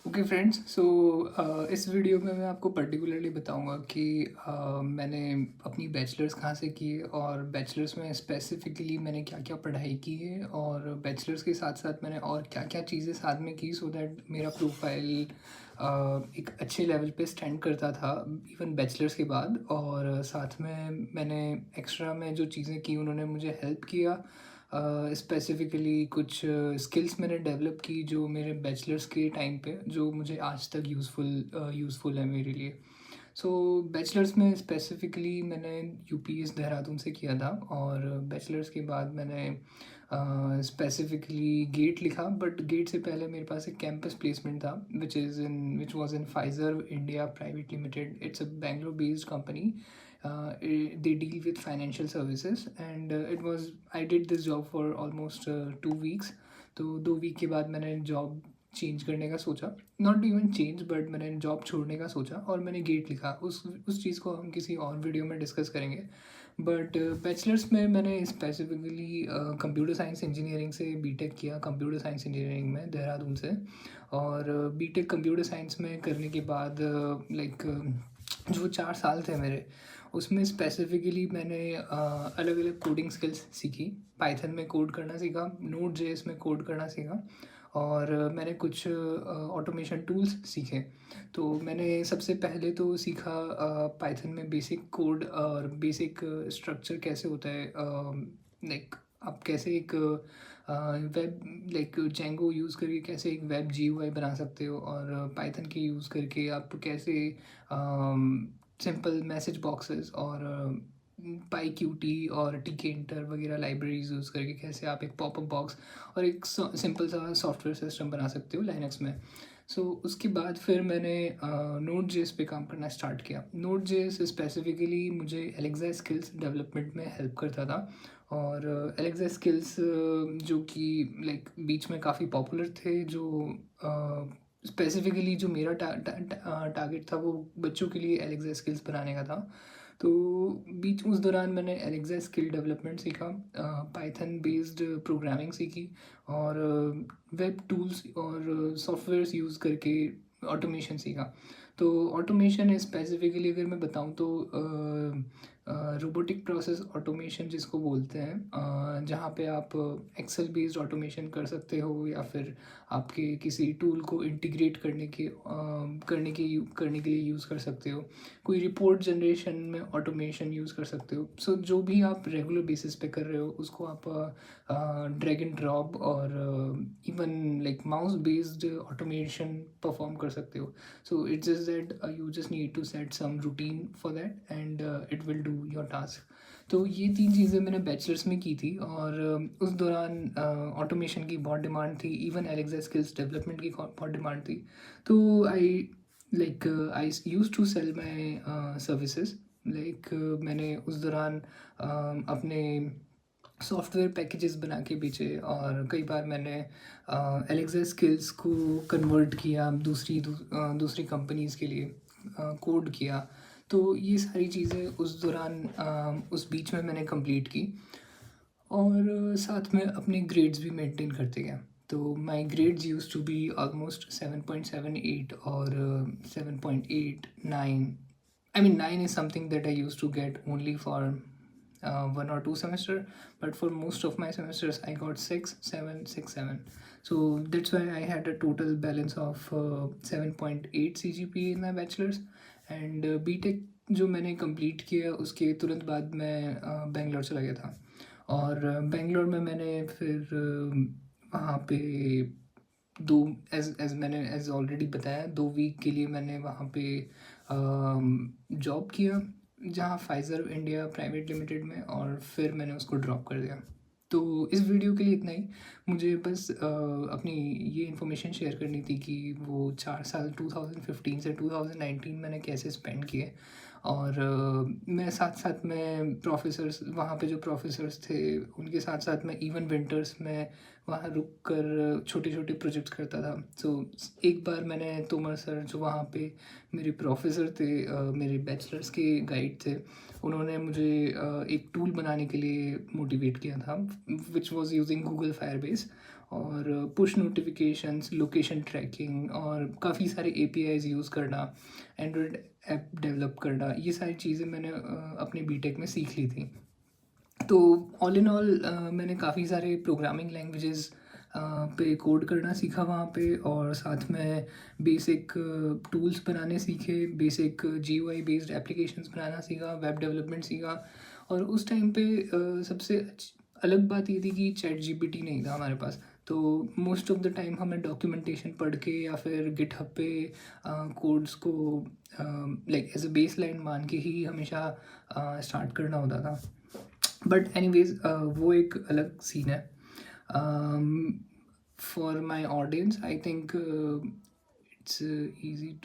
Okay friends, सो इस video में मैं आपको पर्टिकुलरली बताऊंगा कि मैंने अपनी बैचलर्स कहाँ से की है और बैचलर्स में स्पेसिफिकली मैंने क्या क्या पढ़ाई की है और बैचलर्स के साथ साथ मैंने और क्या क्या चीज़ें साथ में की सो दैट मेरा प्रोफाइल एक अच्छे लेवल पे स्टैंड करता था इवन बैचलर्स के बाद। और साथ में मैंने एक्स्ट्रा में जो चीज़ें की उन्होंने मुझे हेल्प किया। स्पेसिफ़िकली कुछ स्किल्स मैंने डेवलप की जो मेरे बैचलर्स के टाइम पे जो मुझे आज तक यूज़फुल है मेरे लिए। सो बैचलर्स में स्पेसिफ़िकली मैंने यूपीएस देहरादून से किया था और बैचलर्स के बाद मैंने स्पेसिफ़िकली गेट लिखा, बट गेट से पहले मेरे पास एक कैंपस प्लेसमेंट था which was in Pfizer India private limited. It's a Bangalore based company. They deal with financial services and I did this job for almost 2 weeks. तो 2 वीक के बाद मैंने जॉब चेंज करने का सोचा, नॉट इवन चेंज बट मैंने job छोड़ने का सोचा और मैंने गेट लिखा। उस चीज़ को हम किसी और वीडियो में डिस्कस करेंगे। बट बैचलर्स में मैंने स्पेसिफिकली कंप्यूटर साइंस इंजीनियरिंग से बीटेक किया, कंप्यूटर साइंस इंजीनियरिंग में देहरादून से। और बीटेक कंप्यूटर साइंस में करने के बाद जो 4 साल थे मेरे, उसमें स्पेसिफिकली मैंने अलग अलग कोडिंग स्किल्स सीखी। पाइथन में कोड करना सीखा, नोड जेएस में कोड करना सीखा और मैंने कुछ ऑटोमेशन टूल्स सीखे। तो मैंने सबसे पहले तो सीखा पाइथन में बेसिक कोड और बेसिक स्ट्रक्चर कैसे होता है। लाइक आप कैसे एक वेब जेंगो यूज़ करके कैसे एक वेब जीयूआई बना सकते हो और पाइथन के यूज़ करके आप कैसे सिंपल मैसेज बॉक्सेस और पाई क्यूटी और टीके इंटर वगैरह लाइब्रेरीज यूज़ करके कैसे आप एक पॉपअप बॉक्स और एक सिंपल सा सॉफ्टवेयर सिस्टम बना सकते हो लाइनक्स में। सो उसके बाद फिर मैंने नोड जेएस पे काम करना स्टार्ट किया। नोड जेएस स्पेसिफिकली मुझे एलेक्सा स्किल्स डेवलपमेंट में हेल्प करता था। और एलेक्सा स्किल्स जो कि बीच में काफ़ी पॉपुलर थे, जो स्पेसिफिकली जो मेरा टारगेट था वो बच्चों के लिए एलेक्सा स्किल्स बनाने का था। तो बीच उस दौरान मैंने एलेक्सा स्किल डेवलपमेंट सीखा, पाइथन बेस्ड प्रोग्रामिंग सीखी और वेब टूल्स और सॉफ्टवेयर्स यूज़ करके ऑटोमेशन सीखा। तो ऑटोमेशन स्पेसिफिकली अगर मैं बताऊं तो रोबोटिक प्रोसेस ऑटोमेशन जिसको बोलते हैं, जहाँ पे आप एक्सेल बेस्ड ऑटोमेशन कर सकते हो या फिर आपके किसी टूल को इंटीग्रेट करने के लिए यूज़ कर सकते हो। कोई रिपोर्ट जनरेशन में ऑटोमेशन यूज़ कर सकते हो। सो जो भी आप रेगुलर बेसिस पे कर रहे हो उसको आप ड्रैग एंड ड्रॉप और even mouse based automation perform कर सकते हो। So it's just that you just need to set some routine for that and it will do your task. तो ये 3 चीज़ें मैंने बैचलर्स में की थी और उस दौरान ऑटोमेशन की बहुत डिमांड थी, इवन एलेक्सा स्किल्स डेवलपमेंट की बहुत डिमांड थी। तो I use to sell my services. मैंने उस दौरान अपने सॉफ्टवेयर पैकेजेस बना के बेचे और कई बार मैंने एलेक्सा स्किल्स को कन्वर्ट किया दूसरी कंपनीज़ के लिए, कोड किया। तो ये सारी चीज़ें उस दौरान उस बीच में मैंने कंप्लीट की और साथ में अपने ग्रेड्स भी मेंटेन करते गया। तो my grades used to be almost 7.78 और 7.89। I mean, 9 is something that I used to get only for 1 or 2 semester, but for most of my semesters I got 6, 7, 6, 7. So that's why I had a total balance of 7.8 CGPA in my bachelor's and BTech जो मैंने complete किया उसके तुरंत बाद मैं बेंगलोर चला गया था। और बेंगलोर में मैंने फिर वहाँ पे दो एज मैंने एज ऑलरेडी बताया 2 वीक के लिए मैंने वहाँ पे जॉब किया, जहाँ फाइज़र इंडिया प्राइवेट लिमिटेड में, और फिर मैंने उसको ड्रॉप कर दिया। तो इस वीडियो के लिए इतना ही। मुझे बस अपनी ये इन्फॉर्मेशन शेयर करनी थी कि वो 4 साल 2015 से 2019 मैंने कैसे स्पेंड किए। और मैं साथ साथ में प्रोफेसर्स, वहाँ पे जो प्रोफेसर्स थे उनके साथ साथ मैं इवन विंटर्स में वहाँ रुक कर छोटे छोटे प्रोजेक्ट्स करता था। सो एक बार मैंने तोमर सर जो वहाँ पे मेरे प्रोफेसर थे, मेरे बैचलर्स के गाइड थे, उन्होंने मुझे एक टूल बनाने के लिए मोटिवेट किया था which was using Google Firebase. और पुश नोटिफिकेशंस, लोकेशन ट्रैकिंग और काफ़ी सारे APIs यूज़ करना, एंड्रॉयड ऐप डेवलप करना, ये सारी चीज़ें मैंने अपने बीटेक में सीख ली थी। तो ऑल इन ऑल मैंने काफ़ी सारे प्रोग्रामिंग लैंग्वेजेस पे कोड करना सीखा वहाँ पे, और साथ में बेसिक टूल्स बनाने सीखे, बेसिक GUI बेस्ड एप्लीकेशंस बनाना सीखा, वेब डेवलपमेंट सीखा। और उस टाइम पे सबसे अलग बात ये थी कि ChatGPT नहीं था हमारे पास, तो मोस्ट ऑफ द टाइम हमें डॉक्यूमेंटेशन पढ़ के या फिर गिटहब पे कोड्स को like as a base line मान के ही हमेशा स्टार्ट करना होता था। बट एनीवेज वो एक अलग सीन है। For my audience I think it's easy